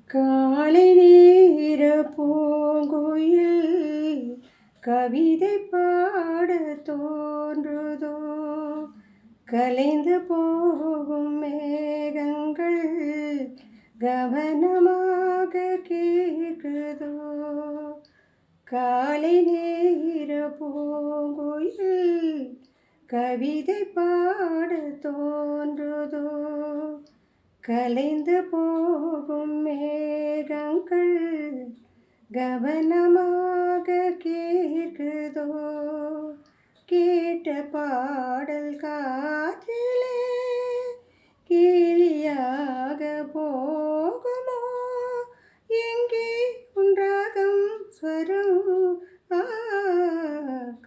காலை நேர பூங்குயில் கவிதை பாட தோன்றுதோ, கலைந்து போகும் மேகங்கள் கவனமாக கேட்குதோ. காலை நேர பூங்குயில் கவிதை பாட தோன்றுதோ, கலைந்து போகும் மேகங்கள் கவனமாக கேட்குதோ. கேட்ட பாடல் காற்றிலே கேலியாக போகுமோ, எங்கே உன் ராகம் ஸ்வரம்?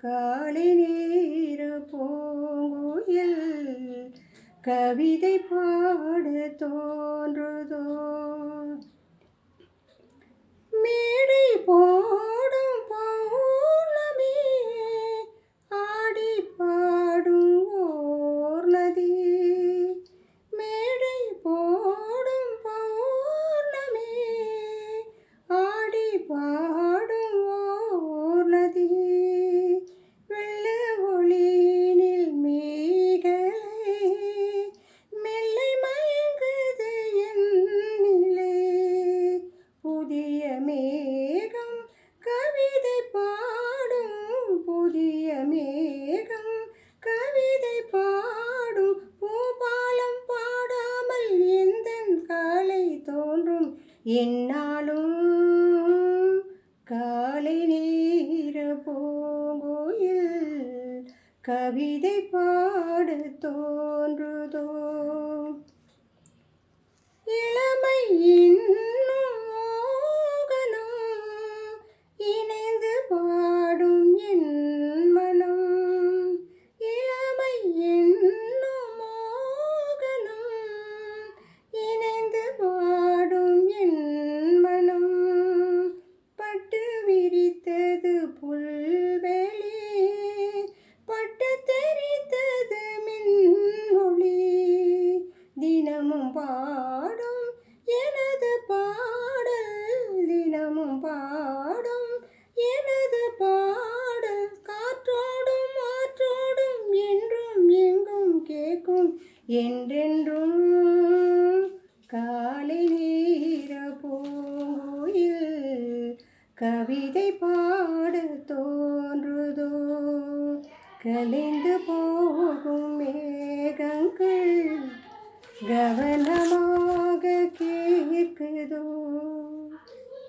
காலை நேர பூங்குயில் கவிதை பாட தோன்றுதோ. மேடை போடும் பௌர்ணமி ஆடி பாடும் ஓர் நதி, மேடை போடும் பௌர்ணமி ஆடி பாடும் ஓர் நதி, வெள்ள ஒளியினில் மேகலை மெல்லை மயங்குது என்னிலே. புதிய மேகம் கவிதை பாடும், புதிய மேகம் கவிதை பாடும், பூபாலம் பாடாமல் எந்தன் காலை தோன்றும் என்னாலும். காலை நேர பூங்குயில் கவிதை பாட தோன்றுதோ. இளமை இன்னும் மோகனம் இணைந்து பாடும் என் மனம், இளமை இன்னும் மோகனம் இணைந்து பாடும் என் மனம், பட்டு விரித்தது புல்வெளி பட்டு தெரித்தது மின்மொழி, தினமும் பாடும் எனது பாடல், தினமும் பாடும் எனது பாடல், காற்றோடும் ஆற்றோடும் என்றும் எங்கும் கேட்கும் என்றென்றும். காலை நேர பூங்குயில் கவிதை பாட தோன்றுதோ, கலைந்து போகும் மேகங்கள் கவன